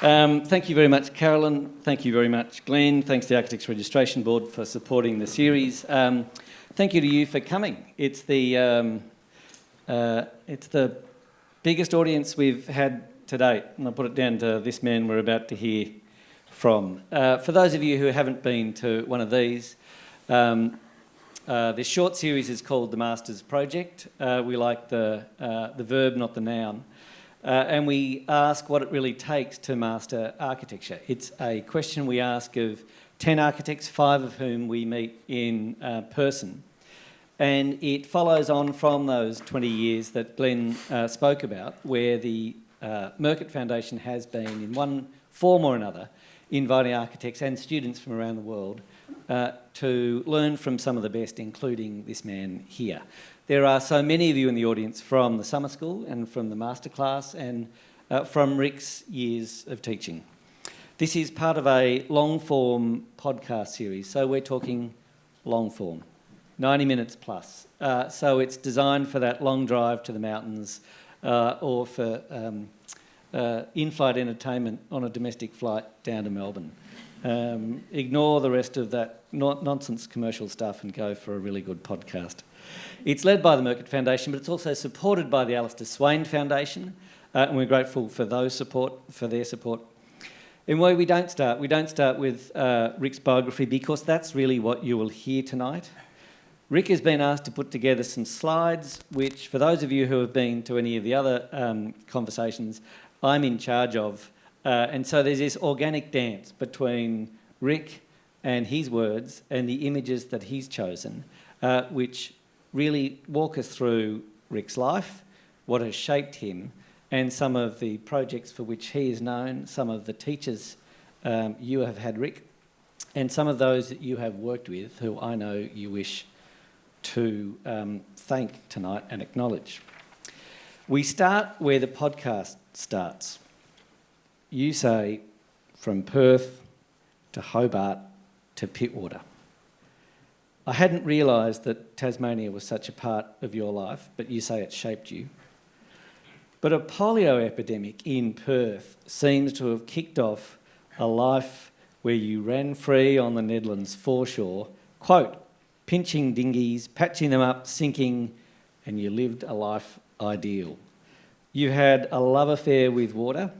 Thank you very much, Carolyn. Thank you very much, Glenn. Thanks to the Architects Registration Board for supporting the series. Thank you to you for coming. It's the biggest audience we've had to date, and I'll put it down to this man we're about to hear from. For those of you who haven't been to one of these, this short series is called The Masters Project. We like the verb, not the noun. And we ask what it really takes to master architecture. It's a question we ask of 10 architects, 5 of whom we meet in person. And it follows on from those 20 years that Glenn spoke about, where the Merkert Foundation has been, in one form or another, inviting architects and students from around the world to learn from some of the best, including this man here. There are so many of you in the audience from the summer school and from the masterclass and from Rick's years of teaching. This is part of a long-form podcast series, so we're talking long-form, 90 minutes plus. So it's designed for that long drive to the mountains or for in-flight entertainment on a domestic flight down to Melbourne. Ignore the rest of that nonsense commercial stuff and go for a really good podcast. It's led by the Merkert Foundation, but it's also supported by the Alistair Swain Foundation, and we're grateful for their support. And where we don't start with Rick's biography, because that's really what you will hear tonight. Rick has been asked to put together some slides, which, for those of you who have been to any of the other conversations, I'm in charge of. And so there's this organic dance between Rick and his words and the images that he's chosen, which really walk us through Rick's life, what has shaped him, and some of the projects for which he is known, some of the teachers you have had, Rick, and some of those that you have worked with who I know you wish to thank tonight and acknowledge. We start where the podcast starts. You say from Perth to Hobart to Pittwater. I hadn't realised that Tasmania was such a part of your life, but you say it shaped you. But a polio epidemic in Perth seems to have kicked off a life where you ran free on the Nedlands foreshore, quote, pinching dinghies, patching them up, sinking, and you lived a life ideal. You had a love affair with water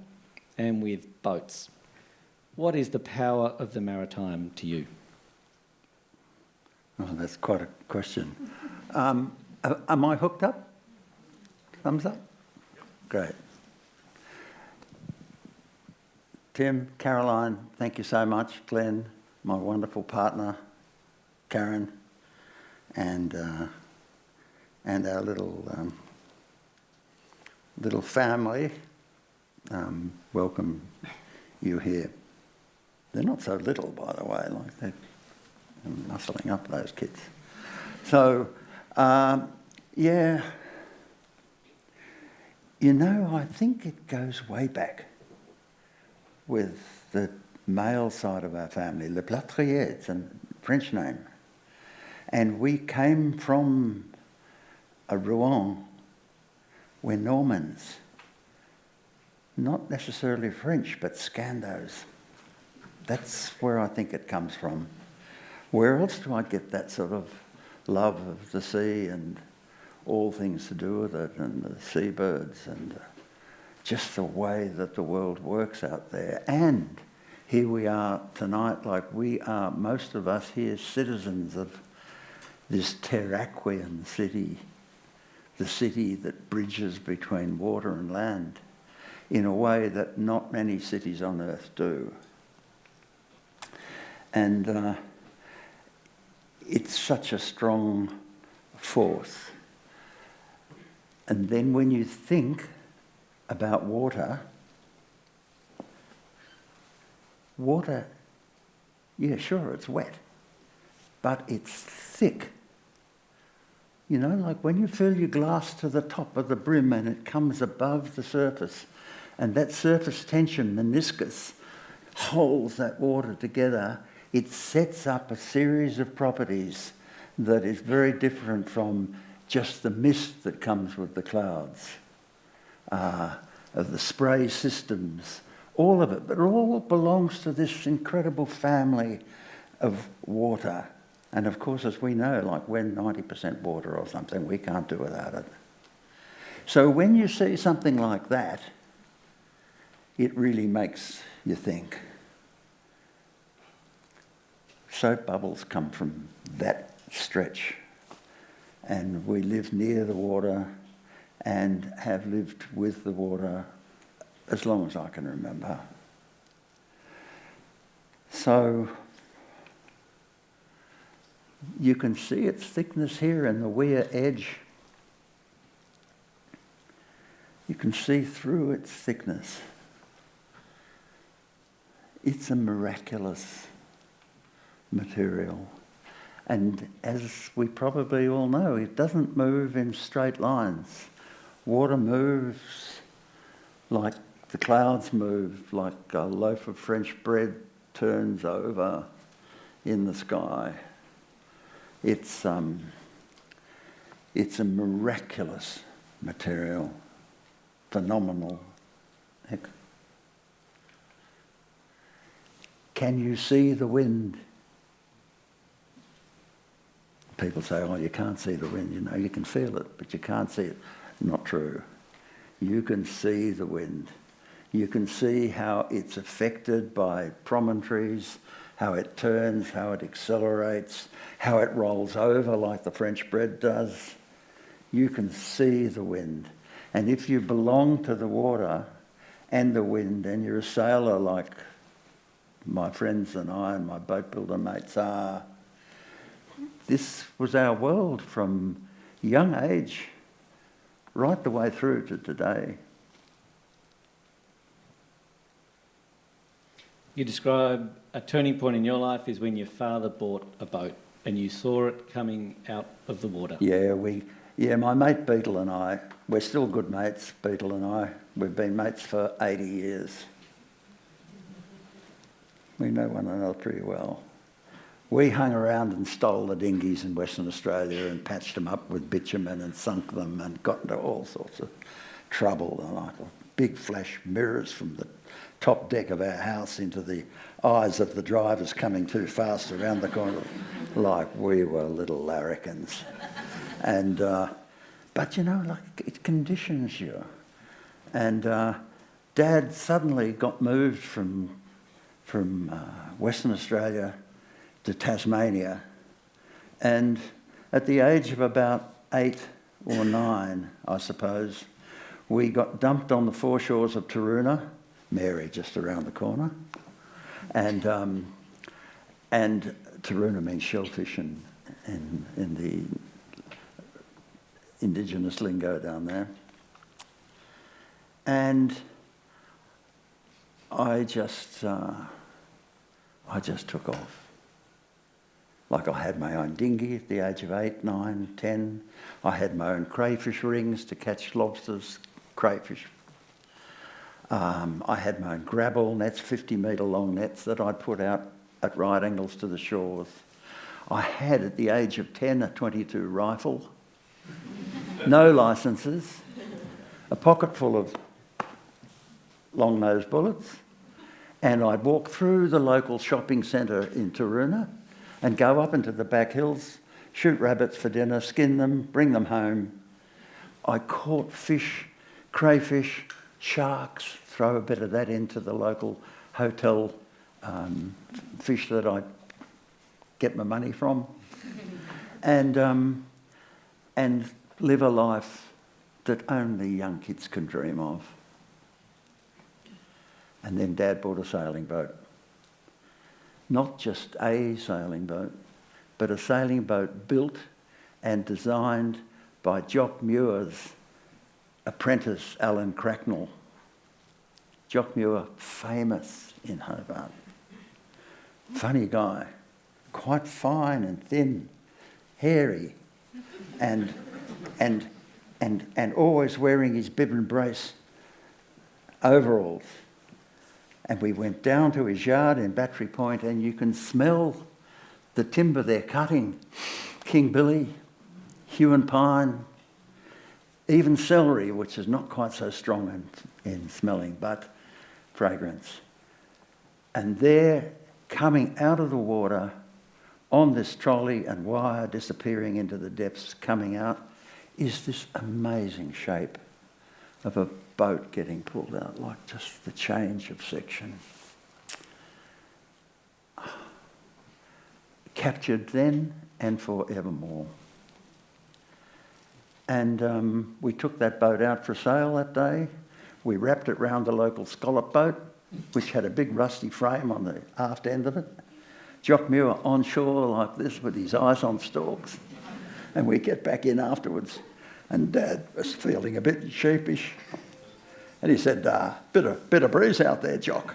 and with boats. What is the power of the maritime to you? Oh, that's quite a question. Am I hooked up? Thumbs up? Great. Tim, Caroline, thank you so much. Glenn, my wonderful partner, Karen, and our little family. Welcome you here. They're not so little, by the way, like they're muscling up, those kids. So, yeah, you know, I think it goes way back with the male side of our family. Leplastrier, it's a French name. And we came from a Rouen. We're Normans. Not necessarily French, but Scandos. That's where I think it comes from. Where else do I get that sort of love of the sea and all things to do with it, and the seabirds and just the way that the world works out there? And here we are tonight, like we are, most of us here, citizens of this terraquean city, the city that bridges between water and land in a way that not many cities on earth do. And it's such a strong force. And then when you think about water, yeah, sure, it's wet, but it's thick. You know, like when you fill your glass to the top of the brim and it comes above the surface, and that surface tension, meniscus, holds that water together, it sets up a series of properties that is very different from just the mist that comes with the clouds, of the spray systems, all of it, but it all belongs to this incredible family of water. And of course, as we know, like we're 90% water or something, we can't do without it. So when you see something like that, it really makes you think. Soap bubbles come from that stretch, and we live near the water and have lived with the water as long as I can remember. So you can see its thickness here in the weir edge. You can see through its thickness. It's a miraculous material. And as we probably all know, it doesn't move in straight lines. Water moves like the clouds move, like a loaf of French bread turns over in the sky. It's a miraculous material, phenomenal. Heck. Can you see the wind? People say, oh, you can't see the wind. You know, you can feel it, but you can't see it. Not true. You can see the wind. You can see how it's affected by promontories, how it turns, how it accelerates, how it rolls over like the French bread does. You can see the wind. And if you belong to the water and the wind, and you're a sailor like my friends and I and my boat builder mates are, this was our world from young age right the way through to today. You describe a turning point in your life is when your father bought a boat and you saw it coming out of the water. Yeah, my mate Beetle and I, we're still good mates, Beetle and I. We've been mates for 80 years. We know one another pretty well. We hung around and stole the dinghies in Western Australia and patched them up with bitumen and sunk them and got into all sorts of trouble. And like big flash mirrors from the top deck of our house into the eyes of the drivers coming too fast around the corner, like we were little larrikins. And but you know, like it conditions you. And Dad suddenly got moved from Western Australia to Tasmania, and at the age of about 8 or 9, I suppose, we got dumped on the foreshores of Taroona, Mary just around the corner, and Taroona means shellfish in the indigenous lingo down there, and I just took off. Like I had my own dinghy at the age of 8, 9, 10. I had my own crayfish rings to catch lobsters, crayfish. I had my own grabble nets, 50-metre long nets that I'd put out at right angles to the shores. I had, at the age of 10, a .22 rifle, no licences, a pocket full of long-nosed bullets, and I'd walk through the local shopping centre in Taroona and go up into the back hills, shoot rabbits for dinner, skin them, bring them home. I caught fish, crayfish, sharks, throw a bit of that into the local hotel fish that I get my money from, and live a life that only young kids can dream of. And then Dad bought a sailing boat. Not just a sailing boat, but a sailing boat built and designed by Jock Muir's apprentice, Alan Cracknell. Jock Muir, famous in Hobart. Funny guy, quite fine and thin, hairy, and always wearing his bib and brace overalls. And we went down to his yard in Battery Point, and you can smell the timber they're cutting. King Billy, hue and pine, even celery, which is not quite so strong in smelling, but fragrance. And there, coming out of the water on this trolley and wire disappearing into the depths, coming out, is this amazing shape of a boat getting pulled out, like just the change of section. Captured then and forevermore. And we took that boat out for sale that day. We wrapped it round the local scallop boat, which had a big rusty frame on the aft end of it. Jock Muir on shore like this with his eyes on stalks. And we get back in afterwards, and Dad was feeling a bit sheepish. And he said, bit of breeze out there, Jock.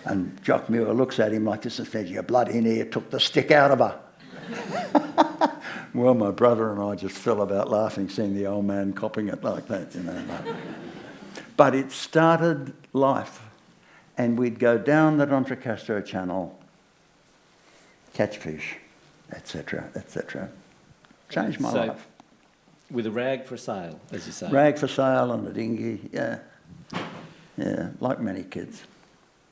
And Jock Muir looks at him like this and says, "You bloody near took the stick out of her." Well, my brother and I just fell about laughing seeing the old man copping it like that, you know. But it started life. And we'd go down the D'Entrecasteaux Channel, catch fish, etc., etc. Changed my life. With a rag for sale, as you say. Rag for sale and a dinghy, yeah. Yeah, like many kids.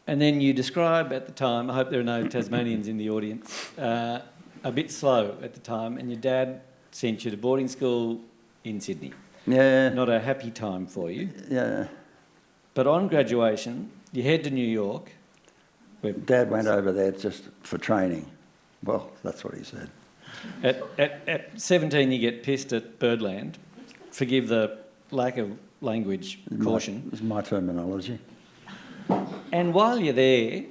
And then you describe at the time, I hope there are no Tasmanians in the audience, a bit slow at the time, and your dad sent you to boarding school in Sydney. Yeah. Not a happy time for you. Yeah. But on graduation, you head to New York. Dad went over there just for training. Well, that's what he said. At 17, you get pissed at Birdland. Forgive the lack of language caution. It's my terminology. And while you're there,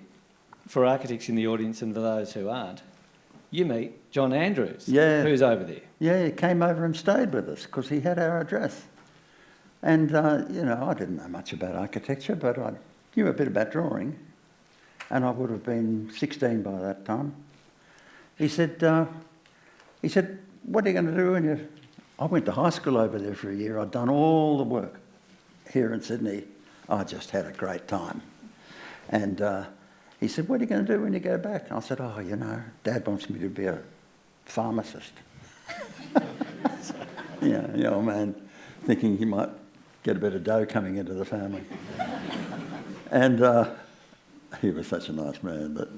for architects in the audience and for those who aren't, you meet John Andrews, who's over there. Yeah, he came over and stayed with us because he had our address. And, you know, I didn't know much about architecture, but I knew a bit about drawing. And I would have been 16 by that time. He said, "What are you going to do when you..." I went to high school over there for a year. I'd done all the work here in Sydney. I just had a great time. And he said, "What are you going to do when you go back?" I said, "Oh, you know, Dad wants me to be a pharmacist." Yeah, the old man thinking he might get a bit of dough coming into the family. And he was such a nice man that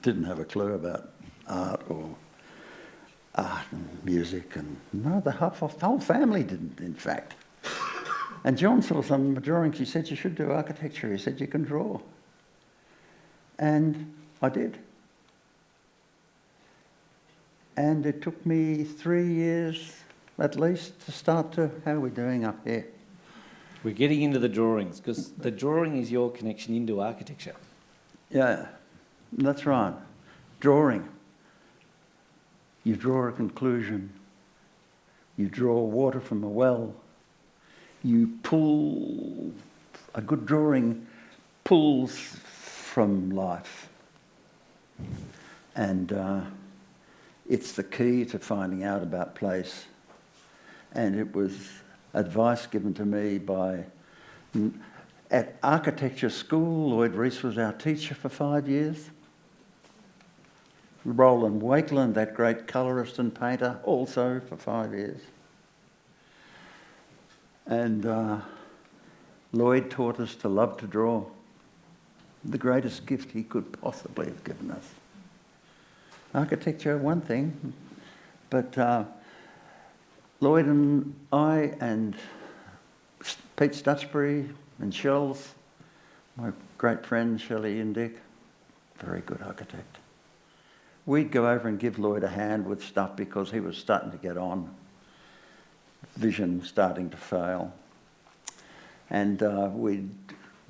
didn't have a clue about art and music. And no, the whole family didn't, in fact. And John saw some drawings. He said, "You should do architecture." He said, "You can draw." And I did. And it took me 3 years at least to start to... How are we doing up here? We're getting into the drawings, because the drawing is your connection into architecture. Yeah, that's right. Drawing. You draw a conclusion. You draw water from a well. You pull... A good drawing pulls from life. And it's the key to finding out about place. And it was advice given to me by... At architecture school, Lloyd Rees was our teacher for 5 years. Roland Wakeland, that great colourist and painter, also for 5 years. And Lloyd taught us to love to draw. The greatest gift he could possibly have given us. Architecture, one thing, but Lloyd and I and Pete Stutchbury and Shells, my great friends Shelley and Dick, very good architect. We'd go over and give Lloyd a hand with stuff because he was starting to get on, vision starting to fail. And we'd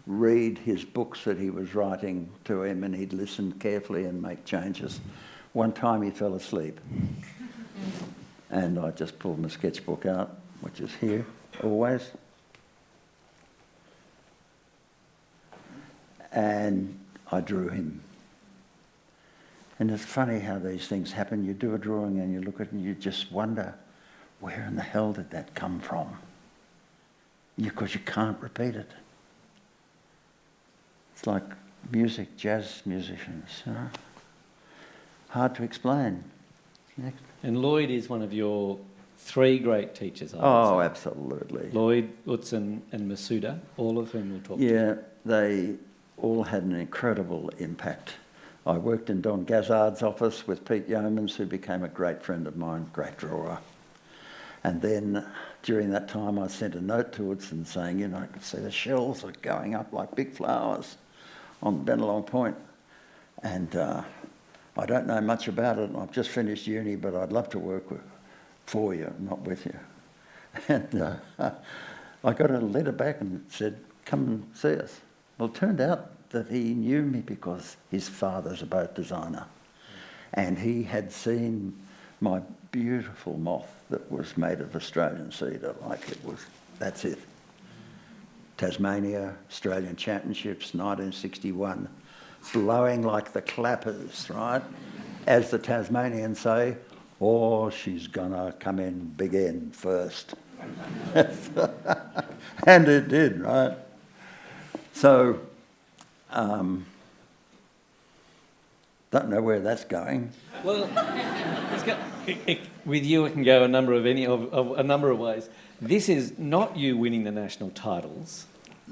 read his books that he was writing to him, and he'd listen carefully and make changes. One time he fell asleep, and I just pulled my sketchbook out, which is here always. And I drew him. And it's funny how these things happen. You do a drawing and you look at it and you just wonder, where in the hell did that come from? Because you can't repeat it. It's like music, jazz musicians, you know? Hard to explain. Next. And Lloyd is one of your three great teachers, I would Oh, say. absolutely. Lloyd, Utzon and Masuda, all of whom we'll talk to. Yeah, they all had an incredible impact. I worked in Don Gazzard's office with Pete Yeomans, who became a great friend of mine, great drawer. And then during that time, I sent a note to Utzon saying, you know, I could see the shells are going up like big flowers on Bennelong Point. And I don't know much about it. I've just finished uni, but I'd love to work for you, not with you. And I got a letter back and it said, come and see us. Well, it turned out that he knew me because his father's a boat designer. And he had seen my beautiful moth that was made of Australian cedar, like it was, that's it. Tasmania, Australian Championships, 1961, blowing like the clappers, right? As the Tasmanians say, oh, she's gonna come in big end first. And it did, right? So, don't know where that's going. Well, with you, it can go a number of a number of ways. This is not you winning the national titles.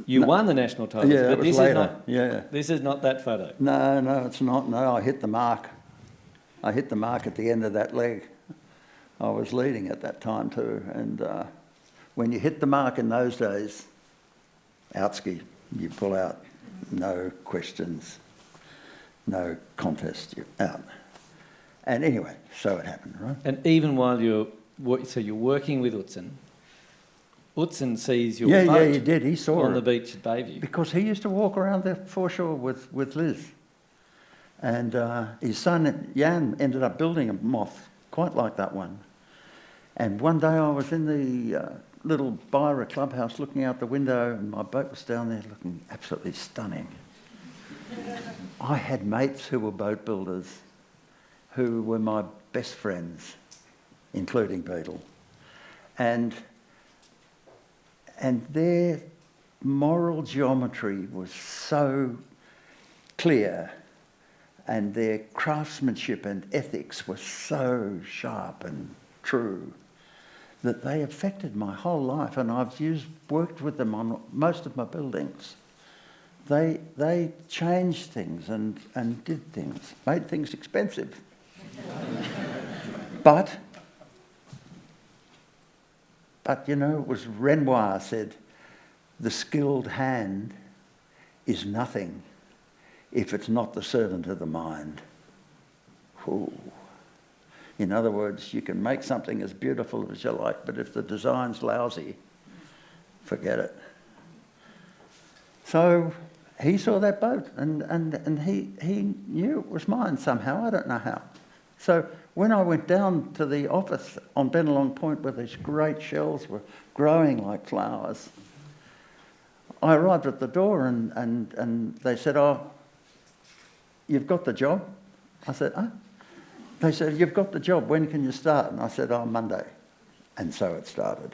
You won the national titles, Yeah, but it was this later. is not. Yeah. This is not that photo. No, it's not. No, I hit the mark. I hit the mark at the end of that leg. I was leading at that time too, and when you hit the mark in those days, outski, you pull out, no questions, no contest, you're out. And anyway, so it happened, right? And even while you're working with Utzon, Utzon sees your Yeah, boat he did. He saw on it. the beach at Bayview. Because he used to walk around the foreshore with Liz. And his son, Jan, ended up building a moth, quite like that one. And one day I was in the little Byra clubhouse looking out the window, and my boat was down there looking absolutely stunning. I had mates who were boat builders who were my best friends, including Beetle. And their moral geometry was so clear, and their craftsmanship and ethics were so sharp and true that they affected my whole life, and I've worked with them on most of my buildings. They changed things and did things, made things expensive. But you know, it was Renoir said, the skilled hand is nothing if it's not the servant of the mind. Ooh. In other words, you can make something as beautiful as you like, but if the design's lousy, forget it. So he saw that boat, and he knew it was mine somehow. I don't know how. So when I went down to the office on Bennelong Point where these great shells were growing like flowers, I arrived at the door and they said, oh, you've got the job? I said, oh. They said, you've got the job, when can you start? And I said, oh, Monday. And so it started.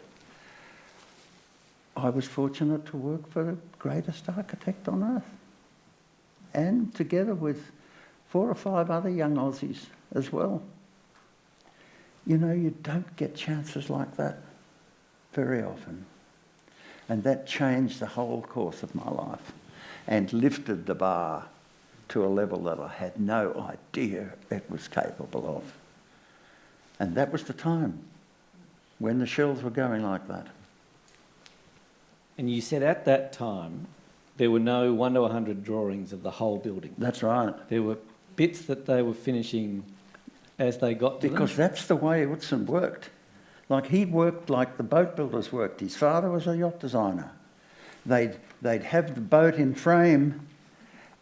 I was fortunate to work for the greatest architect on earth, and together with 4 or 5 other young Aussies as well. You know, you don't get chances like that very often. And that changed the whole course of my life and lifted the bar to a level that I had no idea it was capable of. And that was the time when the shells were going like that. And you said at that time there were no 1 to 100 drawings of the whole building. That's right. There were bits that they were finishing as they got to them. Because that's the way Utzon worked. Like, he worked like the boat builders worked. His father was a yacht designer. They'd have the boat in frame,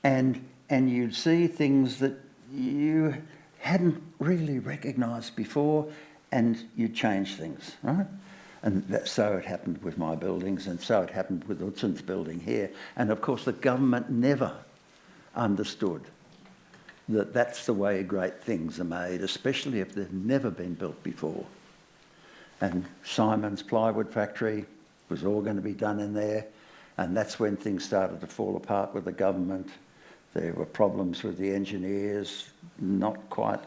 and you'd see things that you hadn't really recognised before, and you'd change things, right? And so it happened with my buildings, and so it happened with Utzon's building here. And of course the government never understood that that's the way great things are made, especially if they've never been built before. And Simon's plywood factory was all going to be done in there, and that's when things started to fall apart with the government. There were problems with the engineers, not quite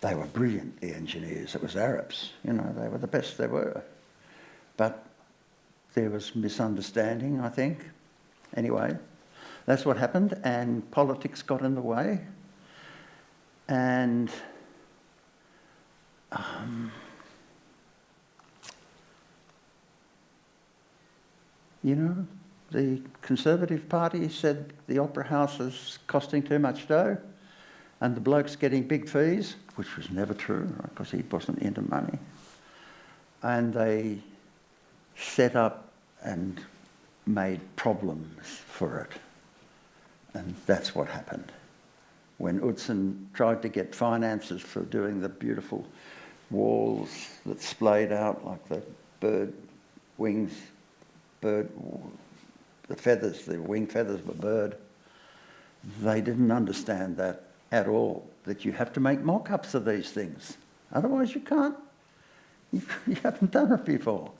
They were brilliant, the engineers. It was Arabs, you know, they were the best they were. But there was misunderstanding, I think. Anyway, that's what happened, and politics got in the way. And you know, the Conservative Party said the Opera House is costing too much dough, and the bloke's getting big fees, which was never true, because he wasn't into money. And they set up and made problems for it. And that's what happened. When Utzon tried to get finances for doing the beautiful walls that splayed out like the bird wings, the feathers, the wing feathers of a bird, they didn't understand that at all, that you have to make mock-ups of these things. Otherwise you can't. You haven't done it before.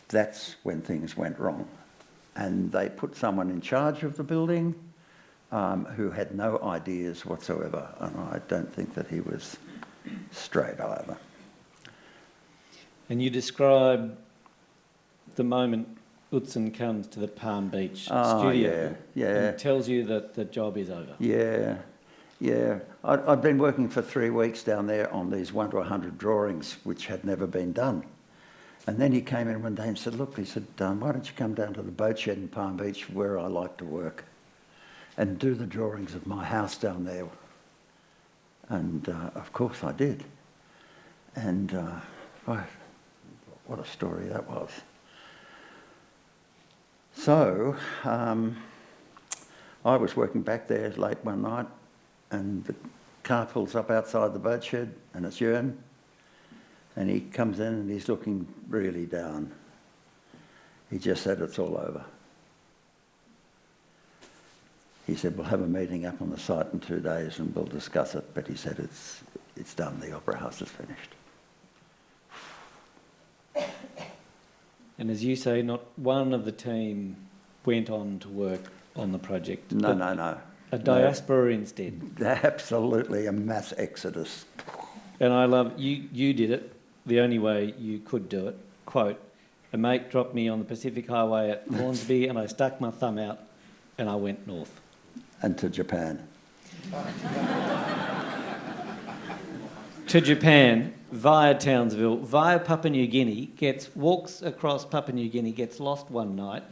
That's when things went wrong. And they put someone in charge of the building who had no ideas whatsoever. And I don't think that he was straight either. And you describe the moment Utzon comes to the Palm Beach studio and tells you that the job is over. Yeah. I'd been working for 3 weeks down there on these 1 to 100 drawings, which had never been done. And then he came in one day and said, look, he said, why don't you come down to the boat shed in Palm Beach where I like to work and do the drawings of my house down there. And of course I did. And what a story that was. So I was working back there late one night, and the car pulls up outside the boat shed, and it's Jörn. And he comes in and he's looking really down. He just said, it's all over. He said, we'll have a meeting up on the site in 2 days and we'll discuss it. But he said, it's done, the Opera House is finished. And as you say, not one of the team went on to work on the project. No. A diaspora instead. Absolutely, a mass exodus. And I love, you did it the only way you could do it. Quote, a mate dropped me on the Pacific Highway at Hornsby and I stuck my thumb out and I went north. And to Japan. To Japan, via Townsville, via Papua New Guinea, walks across Papua New Guinea, gets lost one night,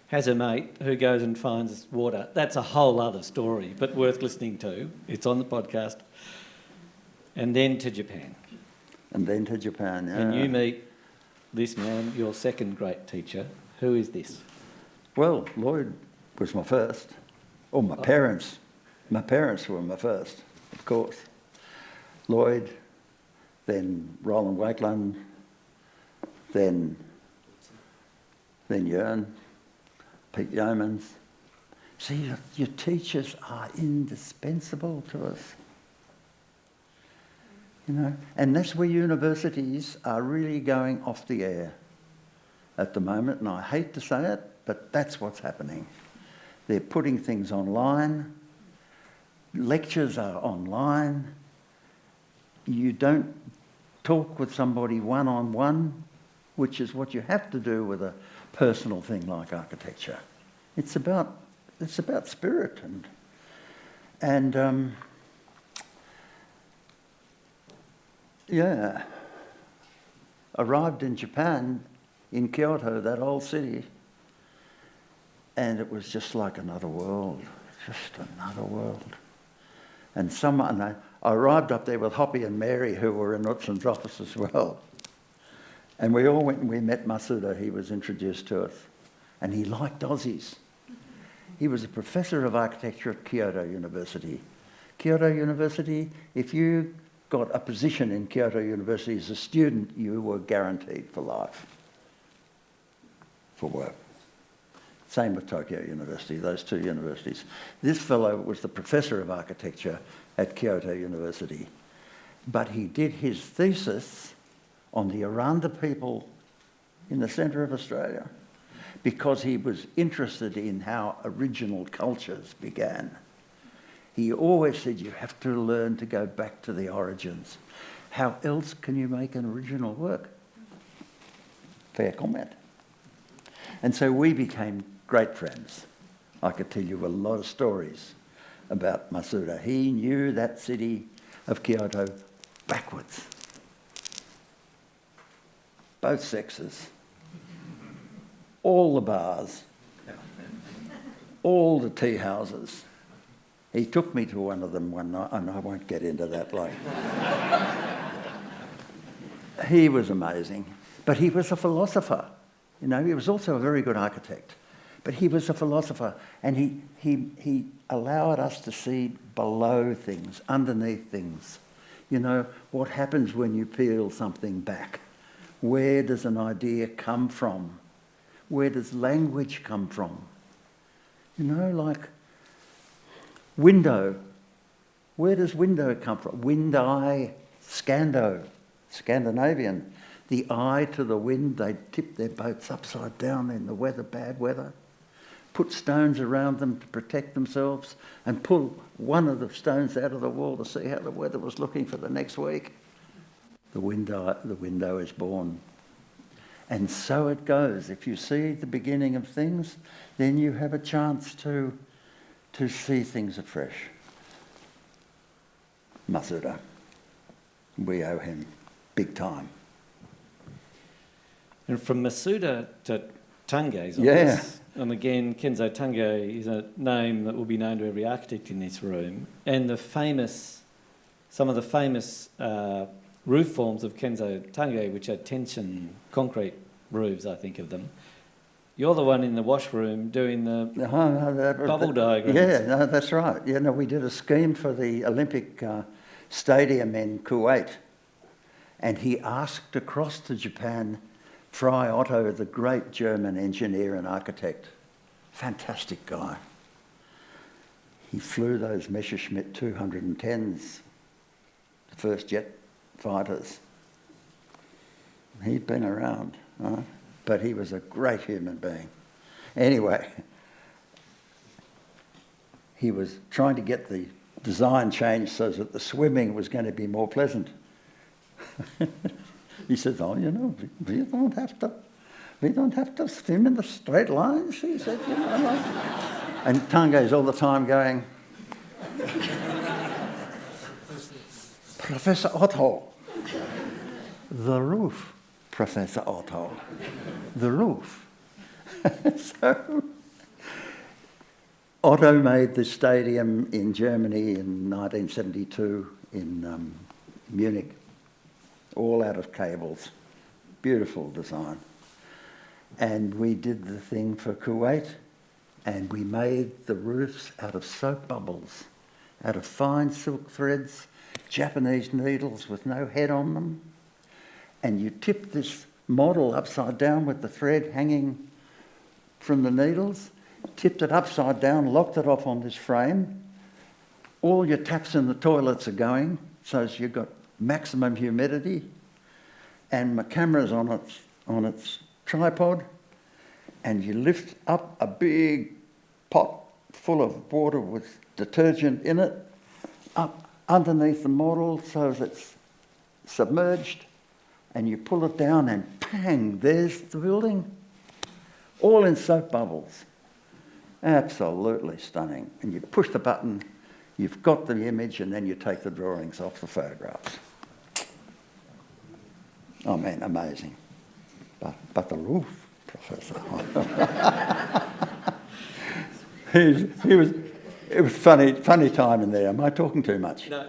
has a mate who goes and finds water. That's a whole other story, but worth listening to. It's on the podcast. And then to Japan. And then to Japan, yeah. And you meet this man, your second great teacher. Who is this? Well, Lloyd was my first. Oh, my parents. My parents were my first, of course. Lloyd, then Roland Wakeland, then Jörn, Pete Yeomans. See, your teachers are indispensable to us. You know, and that's where universities are really going off the air at the moment, and I hate to say it, but that's what's happening. They're putting things online, lectures are online, you don't talk with somebody one-on-one, which is what you have to do with a personal thing like architecture. It's about spirit and yeah. Arrived in Japan, in Kyoto, that old city, and it was just like another world, And I arrived up there with Hoppy and Mary, who were in Utzon's office as well. And we all went and we met Masuda. He was introduced to us. And he liked Aussies. He was a professor of architecture at Kyoto University. Kyoto University, if you got a position in Kyoto University as a student, you were guaranteed for life, for work. Same with Tokyo University, those two universities. This fellow was the professor of architecture at Kyoto University, but he did his thesis on the Aranda people in the centre of Australia because he was interested in how original cultures began. He always said, you have to learn to go back to the origins. How else can you make an original work? Fair comment. And so we became great friends. I could tell you a lot of stories about Masuda. He knew that city of Kyoto backwards. Both sexes. All the bars. All the tea houses. He took me to one of them one night, and I won't get into that later. He was amazing. But he was a philosopher. You know, he was also a very good architect. But he was a philosopher, and he allowed us to see below things, underneath things. You know, what happens when you peel something back? Where does an idea come from? Where does language come from? You know, like window. Where does window come from? Wind-eye, Scando, Scandinavian. The eye to the wind, they'd tip their boats upside down in the weather, bad weather, put stones around them to protect themselves, and pull one of the stones out of the wall to see how the weather was looking for the next week. The window is born. And so it goes. If you see the beginning of things, then you have a chance to see things afresh. Masuda, we owe him big time. And from Masuda to Tangei's office, Yeah. and again, Kenzo Tangei is a name that will be known to every architect in this room. And some of the famous roof forms of Kenzo Tangei, which are tension concrete roofs, I think of them. You're the one in the washroom doing the bubble diagrams. Yeah, no, that's right. Yeah, no, we did a scheme for the Olympic Stadium in Kuwait, and he asked across to Japan Fry Otto, the great German engineer and architect. Fantastic guy. He flew those Messerschmitt 210s, the first jet fighters. He'd been around, right? But he was a great human being. Anyway, he was trying to get the design changed so that the swimming was going to be more pleasant. He said, "Oh, you know, we don't have to swim in the straight lines." He said, "You know." Like. And Tangei's all the time going, "Professor Otto, the roof, Professor Otto, the roof." So Otto made the stadium in Germany in 1972 in Munich. All out of cables. Beautiful design. And we did the thing for Kuwait, and we made the roofs out of soap bubbles, out of fine silk threads, Japanese needles with no head on them. And you tip this model upside down with the thread hanging from the needles, tipped it upside down, locked it off on this frame. All your taps in the toilets are going, so you've got maximum humidity, and my camera's on its tripod, and you lift up a big pot full of water with detergent in it, up underneath the model so that it's submerged, and you pull it down and bang, there's the building, all in soap bubbles. Absolutely stunning. And you push the button, you've got the image, and then you take the drawings off the photographs. Oh man, amazing. But the roof, Professor. It was funny time in there. Am I talking too much? No.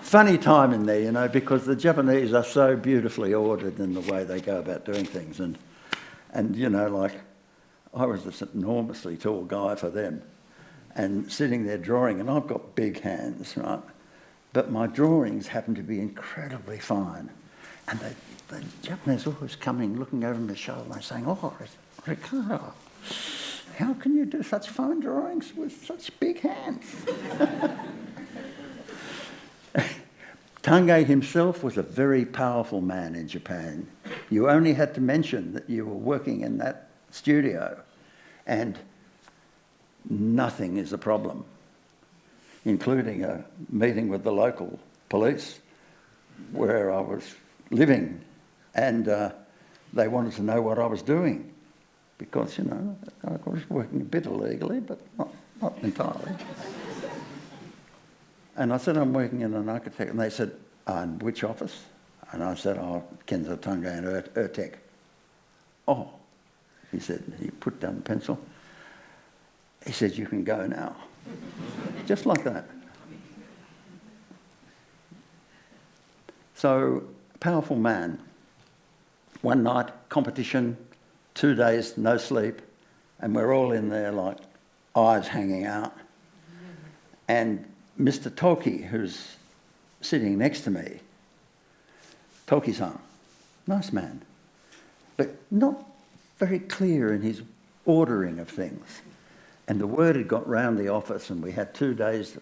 Funny time in there, you know, because the Japanese are so beautifully ordered in the way they go about doing things. And you know, like, I was this enormously tall guy for them, and sitting there drawing, and I've got big hands, right? But my drawings happen to be incredibly fine. And the Japanese were always coming, looking over my shoulder and saying, "Oh, Ricardo, how can you do such fine drawings with such big hands?" Tangei himself was a very powerful man in Japan. You only had to mention that you were working in that studio, and nothing is a problem, including a meeting with the local police where I was living, and they wanted to know what I was doing because, you know, I was working a bit illegally, but not entirely. And I said, I'm working in an architect, and they said, in which office? And I said, Kenzo Tunga and Urtec. Oh, he said, he put down the pencil. He said, you can go now. Just like that. So, powerful man. One night, competition, 2 days, no sleep, and we're all in there like eyes hanging out. And Mr. Toki, who's sitting next to me, Toki-san, nice man, but not very clear in his ordering of things. And the word had got round the office, and we had 2 days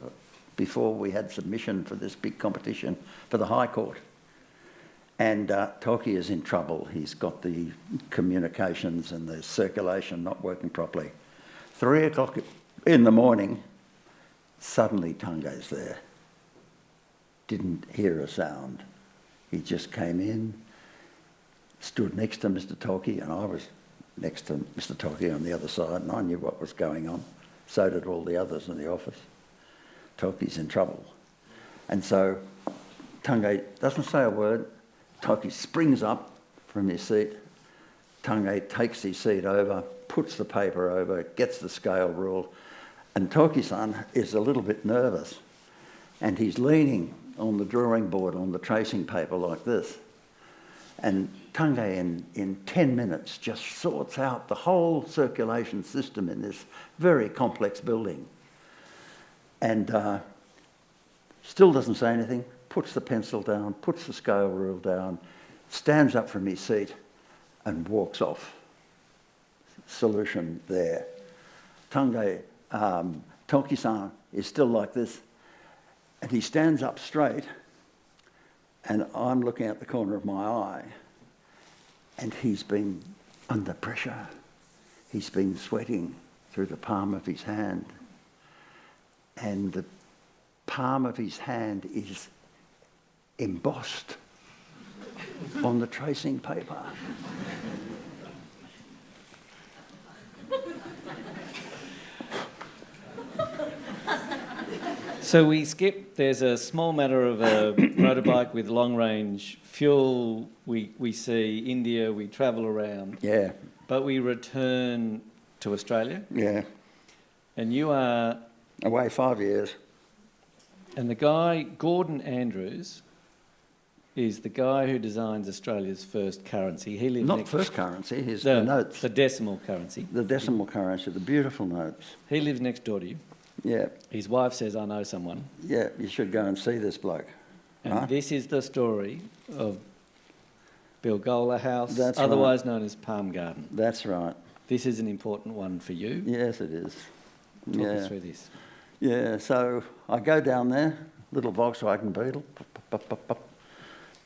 before we had submission for this big competition for the High Court. And Toki is in trouble. He's got the communications and the circulation not working properly. 3 o'clock in the morning, suddenly Tunga's there. Didn't hear a sound. He just came in, stood next to Mr. Toki, and I was next to Mr. Toki on the other side, and I knew what was going on. So did all the others in the office. Toki's in trouble. And so Tunga doesn't say a word. Toki springs up from his seat. Tunga takes his seat over, puts the paper over, gets the scale rule, and Toki-san is a little bit nervous, and he's leaning on the drawing board on the tracing paper like this. And Tunga in 10 minutes just sorts out the whole circulation system in this very complex building. And still doesn't say anything, puts the pencil down, puts the scale rule down, stands up from his seat and walks off. Solution there. Toki-san is still like this, and he stands up straight, and I'm looking out the corner of my eye, and he's been under pressure. He's been sweating through the palm of his hand, and the palm of his hand is embossed on the tracing paper. So we skip, there's a small matter of a motorbike with long-range fuel. We see India, we travel around. Yeah. But we return to Australia. Yeah. And you are... Away 5 years. And the guy, Gordon Andrews, is the guy who designs Australia's first currency. He lived Not first currency, he's the notes. The decimal currency. The decimal currency, the beautiful notes. He lives next door to you. Yeah. His wife says, I know someone. Yeah, you should go and see this bloke. And right? this is the story of Bilgola House, That's otherwise known as Palm Garden. That's right. This is an important one for you. Yes, it is. Talk us through this. Yeah, so I go down there, little Volkswagen Beetle,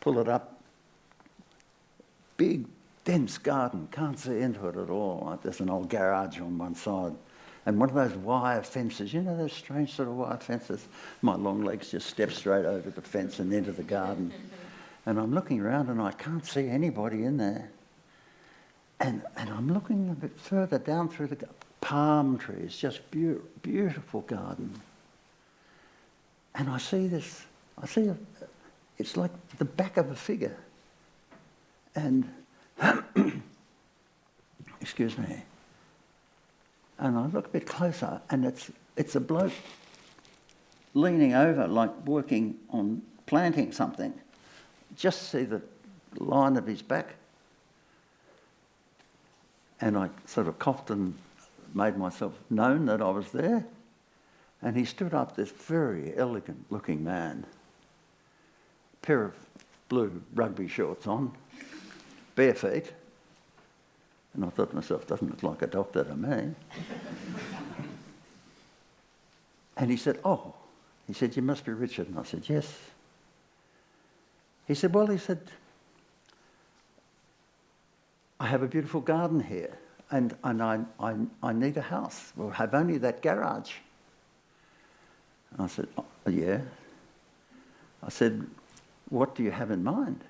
pull it up. Big, dense garden, can't see into it at all. Like there's an old garage on one side. And one of those wire fences, you know those strange sort of wire fences? My long legs just step straight over the fence and into the garden. And I'm looking around and I can't see anybody in there. And I'm looking a bit further down through the palm trees, just beautiful garden. And I see this, it's like the back of a figure. And, excuse me. And I look a bit closer, and it's a bloke leaning over, like working on planting something. Just see the line of his back. And I sort of coughed and made myself known that I was there. And he stood up, this very elegant-looking man, pair of blue rugby shorts on, bare feet. And I thought to myself, doesn't look like a doctor to me. And he said, oh. He said, you must be Richard. And I said, yes. He said, well, I have a beautiful garden here. and I need a house. We'll have only that garage. I said, oh, yeah. I said, what do you have in mind?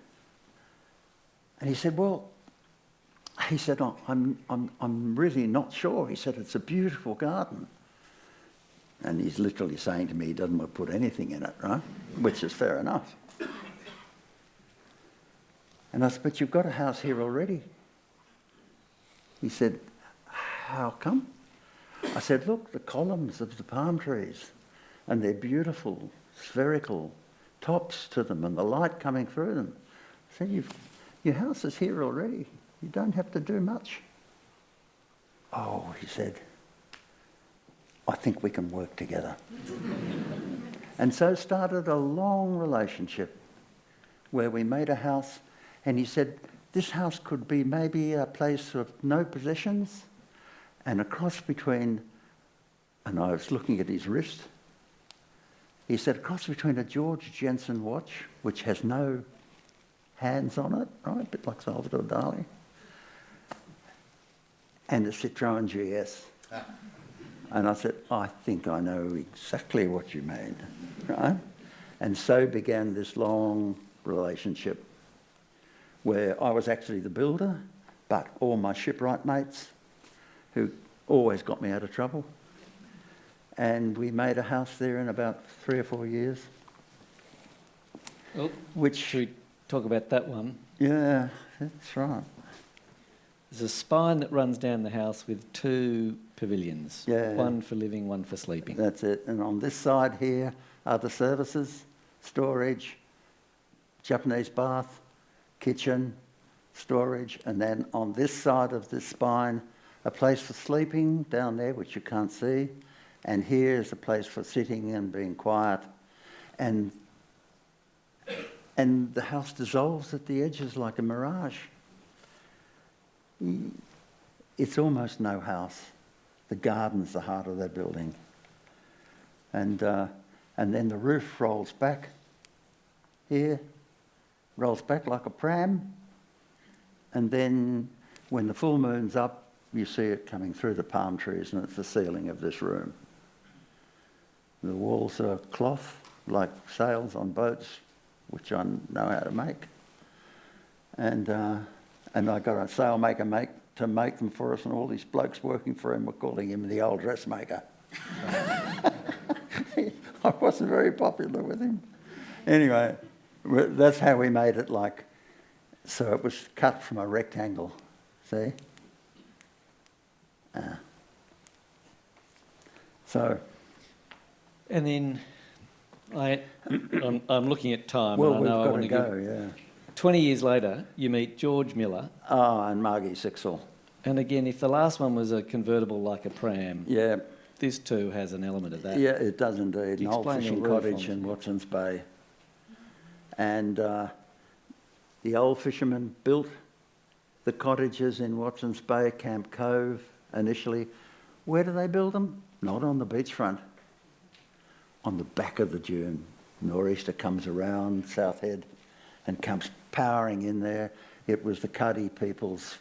And he said, well, oh, I'm really not sure. He said, it's a beautiful garden. And he's literally saying to me he doesn't want to put anything in it, right? Which is fair enough. And I said, but you've got a house here already. He said, how come? I said, look, the columns of the palm trees, and they're beautiful, spherical tops to them, and the light coming through them. I said, your house is here already. You don't have to do much. Oh, he said, I think we can work together. And so started a long relationship where we made a house, and he said, this house could be maybe a place of no possessions, and a cross between, and I was looking at his wrist, he said, a cross between a George Jensen watch, which has no hands on it, right, a bit like Salvador Dali, and a Citroën GS. And I said, I think I know exactly what you mean, right? And so began this long relationship where I was actually the builder, but all my shipwright mates, who always got me out of trouble. And we made a house there in about 3 or 4 years. Oh, which, should we talk about that one? Yeah, that's right. There's a spine that runs down the house with 2 pavilions. Yeah. One for living, one for sleeping. That's it. And on this side here are the services, storage, Japanese bath, kitchen, storage, and then on this side of this spine, a place for sleeping down there, which you can't see, and here is a place for sitting and being quiet. And the house dissolves at the edges like a mirage. It's almost no house. The garden's the heart of that building. And then the roof rolls back here, rolls back like a pram, and then when the full moon's up, you see it coming through the palm trees, and it's the ceiling of this room. The walls are cloth, like sails on boats, which I know how to make. And I got a sailmaker to make them for us, and all these blokes working for him were calling him the old dressmaker. I wasn't very popular with him. Anyway, that's how we made it like, so it was cut from a rectangle, see? So. And then I'm looking at time. Well, and I know we've I want got to to give, go, yeah. 20 years later, you meet George Miller. Oh, and Margie Sixel. And again, if the last one was a convertible like a pram, Yeah. this too has an element of that. Yeah, it does indeed. An old Explain the fishing roof cottage on in Watson's Bay. And the old fishermen built the cottages in Watson's Bay, Camp Cove, initially. Where do they build them? Not on the beachfront. On the back of the dune. Nor'easter comes around South Head and comes powering in there. It was the Cuddy people's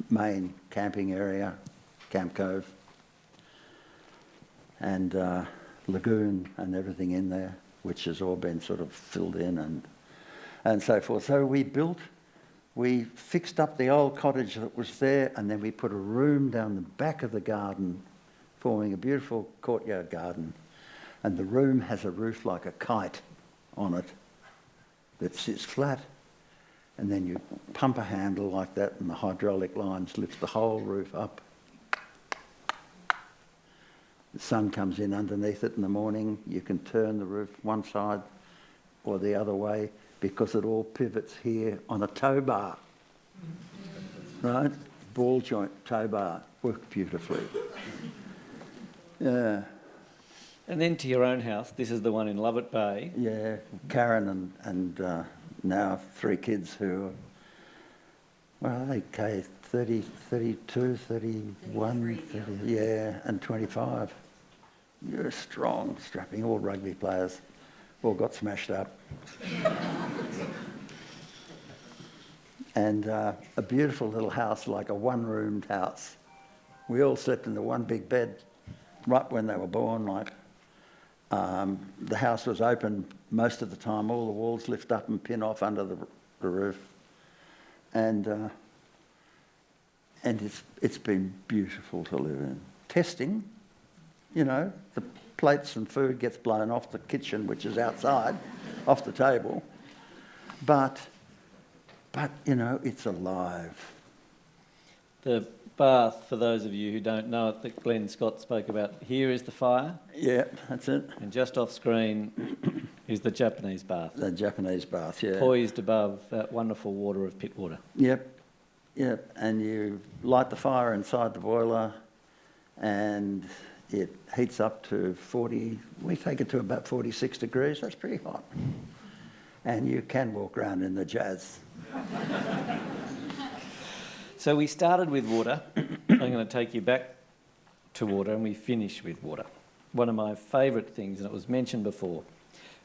main camping area, Camp Cove. And lagoon and everything in there, which has all been sort of filled in and so forth. So we fixed up the old cottage that was there, and then we put a room down the back of the garden, forming a beautiful courtyard garden. And the room has a roof like a kite on it that sits flat. And then you pump a handle like that, and the hydraulic lines lift the whole roof up. The sun comes in underneath it in the morning. You can turn the roof one side or the other way because it all pivots here on a tow bar. Right? Ball joint tow bar. Worked beautifully. Yeah. And then to your own house. This is the one in Lovett Bay. Yeah. Karen and now 3 kids who are, well, okay, 30, 32, 31, 30, yeah, and 25. You're strong, strapping, all rugby players, all got smashed up. and a beautiful little house, like a one-roomed house. We all slept in the one big bed right when they were born. The house was open most of the time. All the walls lift up and pin off under the roof, and it's been beautiful to live in. Testing, the plates and food gets blown off the kitchen, which is outside, off the table, but it's alive. The bath, for those of you who don't know it, that Glenn Scott spoke about, here is the fire. Yeah, that's it. And just off screen is the Japanese bath. The Japanese bath, yeah. Poised above that wonderful water of pit water. Yep. And you light the fire inside the boiler and it heats up to 40, we take it to about 46 degrees. That's pretty hot. And you can walk around in the jazz. So we started with water. I'm going to take you back to water, and we finish with water. One of my favourite things, and it was mentioned before,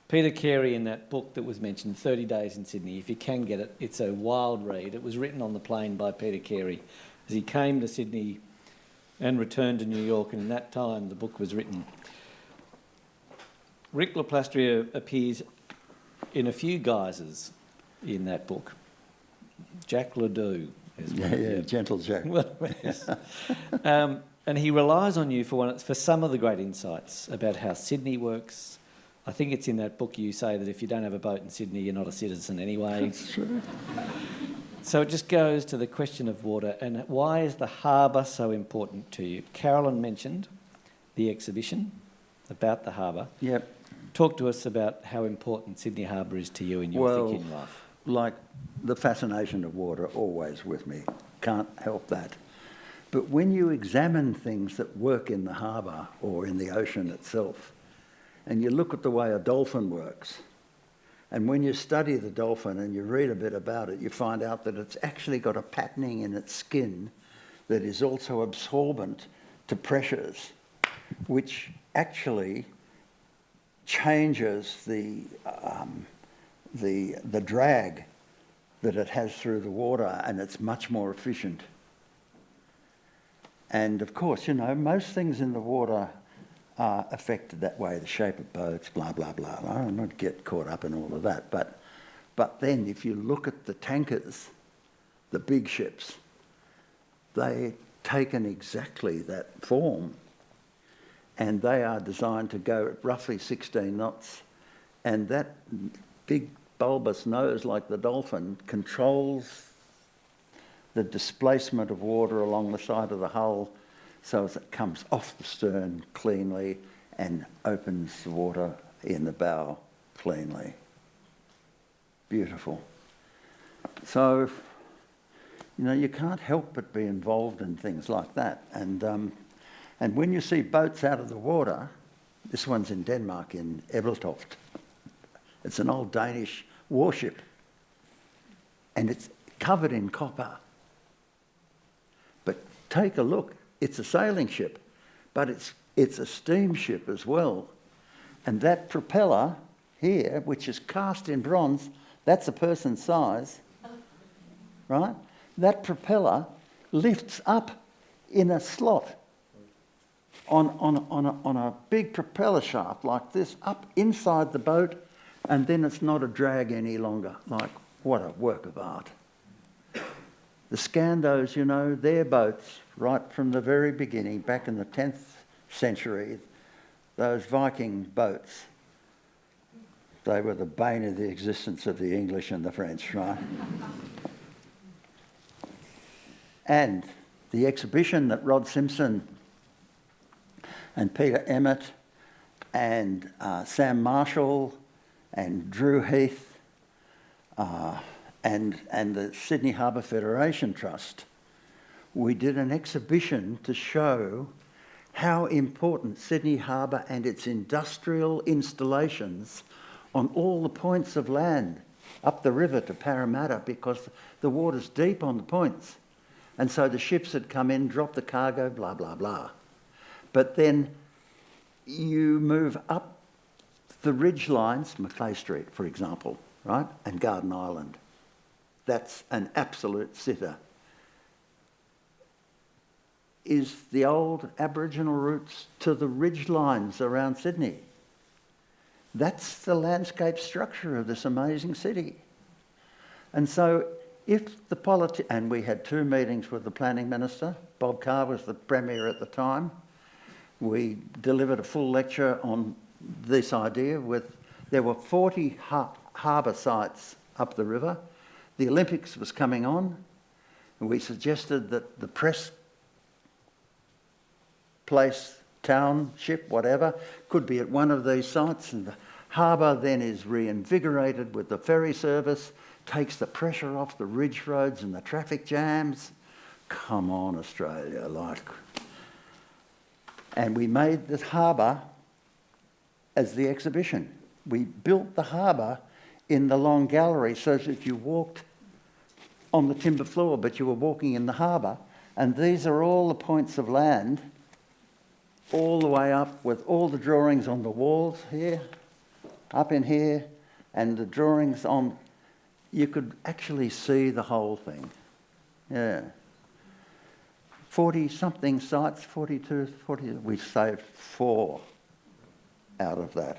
Peter Carey, in that book that was mentioned, 30 Days in Sydney, if you can get it, it's a wild read. It was written on the plane by Peter Carey as he came to Sydney and returned to New York, and in that time the book was written. Rick Leplastrier appears in a few guises in that book. Jack Ledoux. Gentle Jack. Yes. And he relies on you for some of the great insights about how Sydney works. I think it's in that book you say that if you don't have a boat in Sydney, you're not a citizen anyway. That's true. So it just goes to the question of water and why is the harbour so important to you? Carolyn mentioned the exhibition about the harbour. Yep. Talk to us about how important Sydney Harbour is to you in your thinking life. Like the fascination of water, always with me. Can't help that. But when you examine things that work in the harbour or in the ocean itself, and you look at the way a dolphin works, and when you study the dolphin and you read a bit about it, you find out that it's actually got a patterning in its skin that is also absorbent to pressures, which actually changes the drag that it has through the water, and it's much more efficient. And of course, most things in the water are affected that way, the shape of boats, blah, blah, blah. I don't want to get caught up in all of that. But then if you look at the tankers, the big ships, they've taken exactly that form, and they are designed to go at roughly 16 knots. And that big bulbous nose, like the dolphin, controls the displacement of water along the side of the hull so as it comes off the stern cleanly and opens the water in the bow cleanly. Beautiful. So, you can't help but be involved in things like that. And when you see boats out of the water, this one's in Denmark, in Ebeltoft. It's an old Danish warship, and it's covered in copper. But take a look. It's a sailing ship, but it's a steamship as well. And that propeller here, which is cast in bronze, that's a person's size, right? That propeller lifts up in a slot on a big propeller shaft like this, up inside the boat, and then it's not a drag any longer. Like, what a work of art. The Scandos, their boats, right from the very beginning, back in the 10th century, those Viking boats, they were the bane of the existence of the English and the French, right? And the exhibition that Rod Simpson and Peter Emmett and Sam Marshall and Drew Heath and the Sydney Harbour Federation Trust, we did an exhibition to show how important Sydney Harbour and its industrial installations on all the points of land up the river to Parramatta, because the water's deep on the points. And so the ships had come in, dropped the cargo, blah, blah, blah. But then you move up the ridge lines, Macleay Street, for example, right, and Garden Island. that's an absolute sitter, is the old Aboriginal roots to the ridge lines around Sydney. That's the landscape structure of this amazing city. And so if the and we had 2 meetings with the planning minister. Bob Carr was the premier at the time. We delivered a full lecture on this idea there were 40 harbour sites up the river. The Olympics was coming on, and we suggested that the press place, township, whatever, could be at one of these sites, and the harbour then is reinvigorated with the ferry service, takes the pressure off the ridge roads and the traffic jams. Come on, Australia, like. And we made the harbour as the exhibition. We built the harbour in the long gallery so that you walked on the timber floor, but you were walking in the harbour. And these are all the points of land, all the way up, with all the drawings on the walls here, up in here, and the drawings on. You could actually see the whole thing. Yeah. 40-something sites, 42, 40, we saved 4 out of that.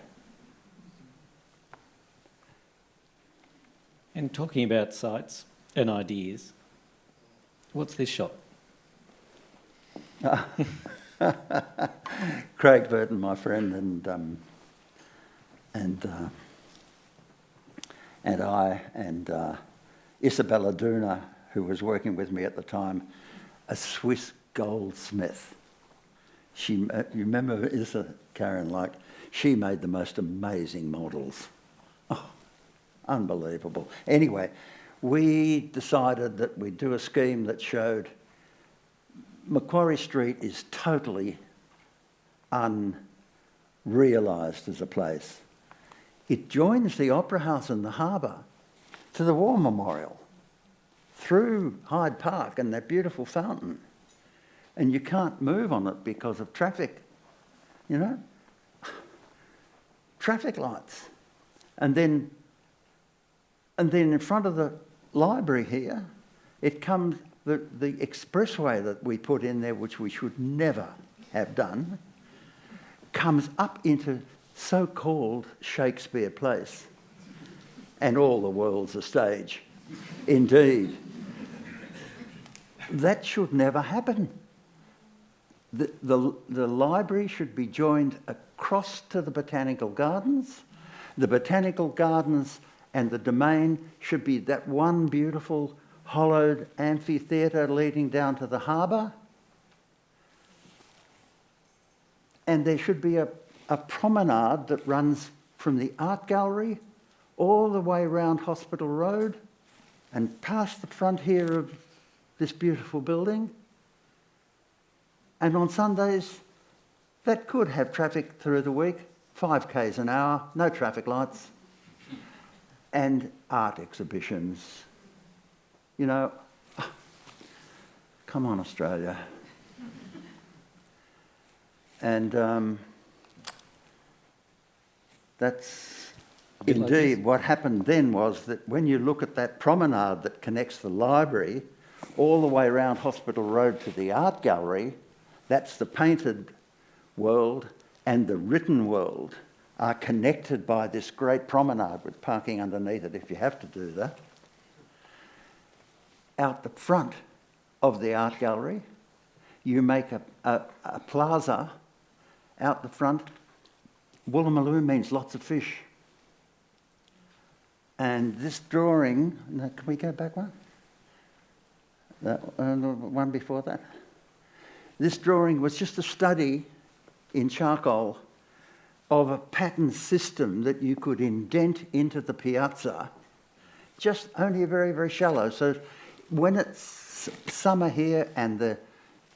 And talking about sites and ideas, what's this shop? Craig Burton, my friend, and I, and Isabella Duna, who was working with me at the time, a Swiss goldsmith. You remember Issa, Karen, like, she made the most amazing models. Oh, unbelievable. Anyway, we decided that we'd do a scheme that showed Macquarie Street is totally unrealised as a place. It joins the Opera House and the harbour to the War Memorial through Hyde Park and that beautiful fountain. And you can't move on it because of traffic, you know? Traffic lights. And then in front of the library here, it comes, the expressway that we put in there, which we should never have done, comes up into so-called Shakespeare Place. And all the world's a stage. Indeed. That should never happen. The library should be joined across to the Botanical Gardens. The Botanical Gardens and the Domain should be that one beautiful hollowed amphitheatre leading down to the harbour. And there should be a promenade that runs from the art gallery all the way round Hospital Road and past the front here of this beautiful building. And on Sundays, that could have traffic through the week, 5 k's an hour, no traffic lights, and art exhibitions. You know, come on, Australia. And that's indeed what happened then, was that when you look at that promenade that connects the library all the way around Hospital Road to the art gallery, that's the painted world and the written world are connected by this great promenade with parking underneath it if you have to do that. Out the front of the art gallery, you make a plaza out the front. Woolloomooloo means lots of fish. And this drawing, can we go back one? One before that. This drawing was just a study in charcoal of a pattern system that you could indent into the piazza, just only very, very shallow. So when it's summer here and the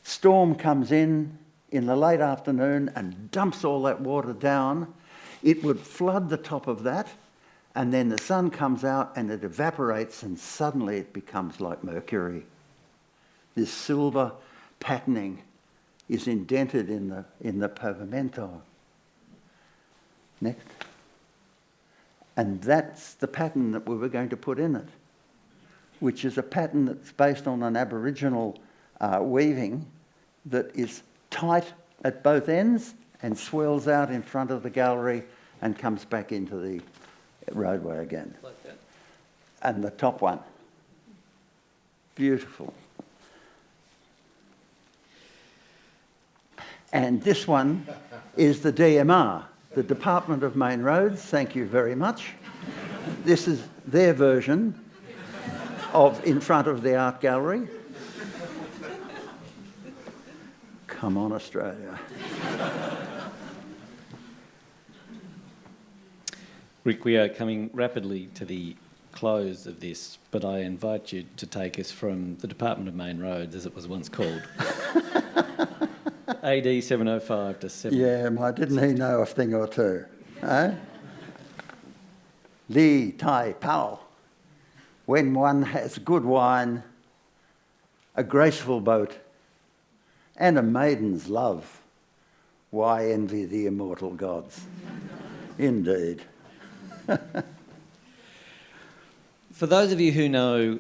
storm comes in the late afternoon and dumps all that water down, it would flood the top of that, and then the sun comes out and it evaporates and suddenly it becomes like mercury. This silver patterning is indented in the pavimento. Next. And that's the pattern that we were going to put in it. which is a pattern that's based on an Aboriginal weaving that is tight at both ends and swirls out in front of the gallery and comes back into the roadway again. Like that. And the top one. Beautiful. And this one is the DMR, the Department of Main Roads. Thank you very much. This is their version of in front of the art gallery. Come on, Australia. Rick, we are coming rapidly to the close of this, but I invite you to take us from the Department of Main Roads, as it was once called, AD 705 to 7. Yeah, didn't he know a thing or two? Eh? Li Tai Pao. When one has good wine, a graceful boat, and a maiden's love, why envy the immortal gods? Indeed. For those of you who know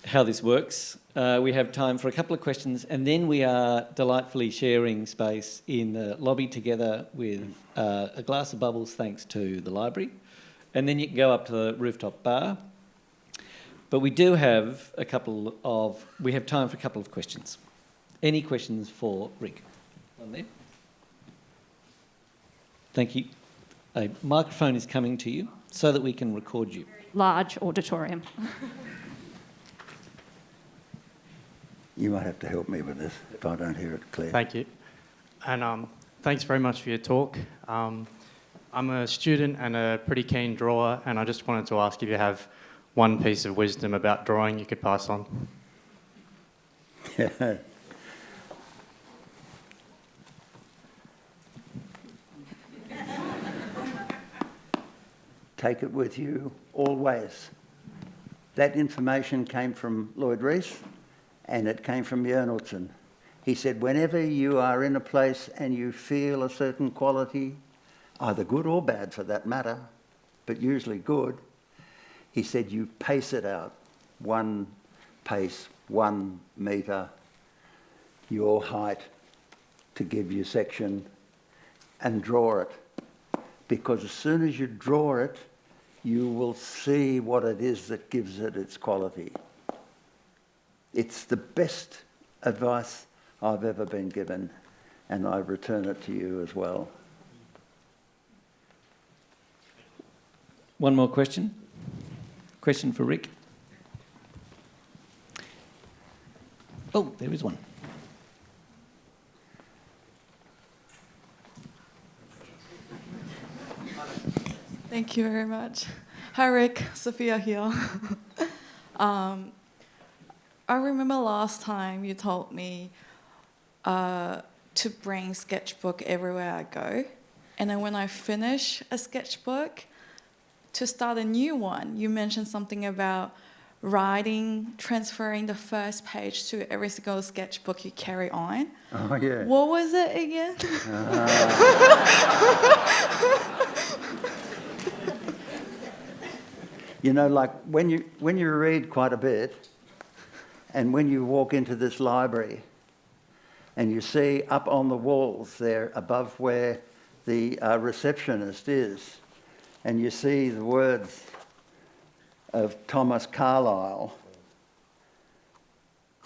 how this works, we have time for a couple of questions, and then we are delightfully sharing space in the lobby together with a glass of bubbles, thanks to the library. And then you can go up to the rooftop bar. But we do have we have time for a couple of questions. Any questions for Rick? One there. Thank you. A microphone is coming to you so that we can record you. Large auditorium. You might have to help me with this if I don't hear it clear. Thank you. And thanks very much for your talk. I'm a student and a pretty keen drawer, and I just wanted to ask if you have one piece of wisdom about drawing you could pass on. Yeah. Take it with you always. That information came from Lloyd Rees and it came from Jörn Utzon. He said, whenever you are in a place and you feel a certain quality, either good or bad for that matter, but usually good, he said you pace it out, 1 pace, 1 metre, your height to give you section, and draw it. Because as soon as you draw it, you will see what it is that gives it its quality. It's the best advice I've ever been given, and I return it to you as well. One more question. Question for Rick. Oh, there is one. Thank you very much. Hi, Rick. Sophia here. I remember last time you told me to bring sketchbook everywhere I go. And then when I finish a sketchbook, to start a new one, you mentioned something about writing, transferring the first page to every single sketchbook you carry on. Oh, yeah. What was it again? You know, like when you read quite a bit, and when you walk into this library, and you see up on the walls there above where the receptionist is, and you see the words of Thomas Carlyle,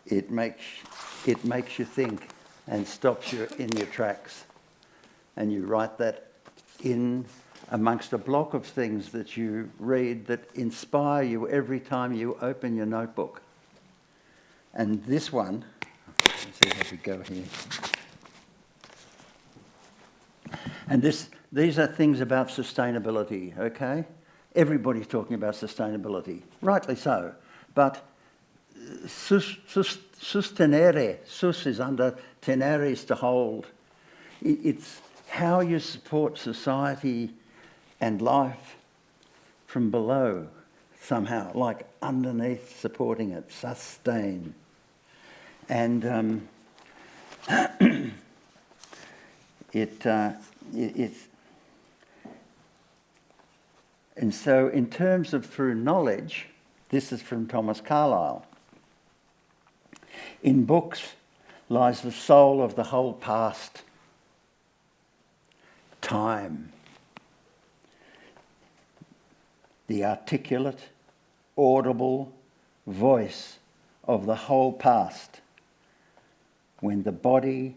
it makes you think and stops you in your tracks, and you write that in amongst a block of things that you read that inspire you every time you open your notebook. And this one, let's see how we go here. And these are things about sustainability, okay? Everybody's talking about sustainability, rightly so. But sustenere, sus is under tenere is to hold. It's how you support society and life from below somehow, like underneath supporting it, sustain. And and so in terms of through knowledge, This is from Thomas Carlyle. In books lies the soul of the whole past. Time. The articulate, audible voice of the whole past, when the body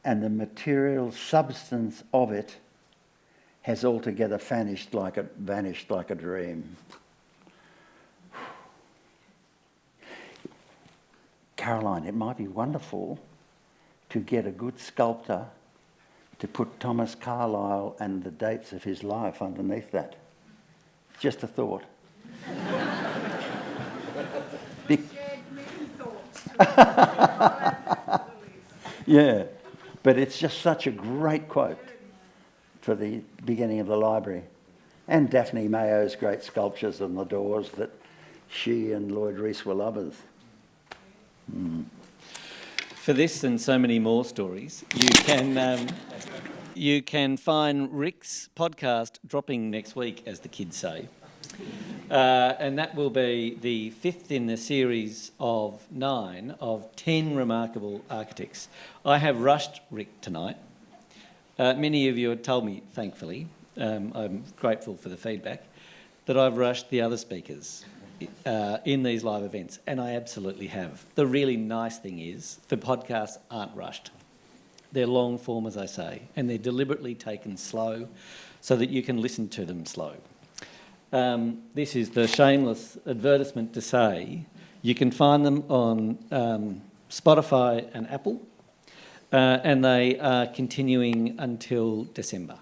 and the material substance of it has altogether vanished like a dream. Caroline, it might be wonderful to get a good sculptor to put Thomas Carlyle and the dates of his life underneath that. Just a thought. Yeah, but it's just such a great quote for the beginning of the library. And Daphne Mayo's great sculptures on the doors that she and Lloyd Rees were lovers. For this and so many more stories, you can find Rick's podcast dropping next week, as the kids say. And that will be the fifth in the series of 9 of 10 remarkable architects. I have rushed Rick tonight. Many of you have told me, thankfully, I'm grateful for the feedback, that I've rushed the other speakers in these live events, and I absolutely have. The really nice thing is the podcasts aren't rushed. They're long form, as I say, and they're deliberately taken slow so that you can listen to them slow. This is the shameless advertisement to say you can find them on Spotify and Apple, and they are continuing until December.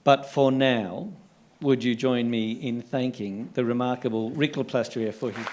But for now, would you join me in thanking the remarkable Rick Leplastrier for his...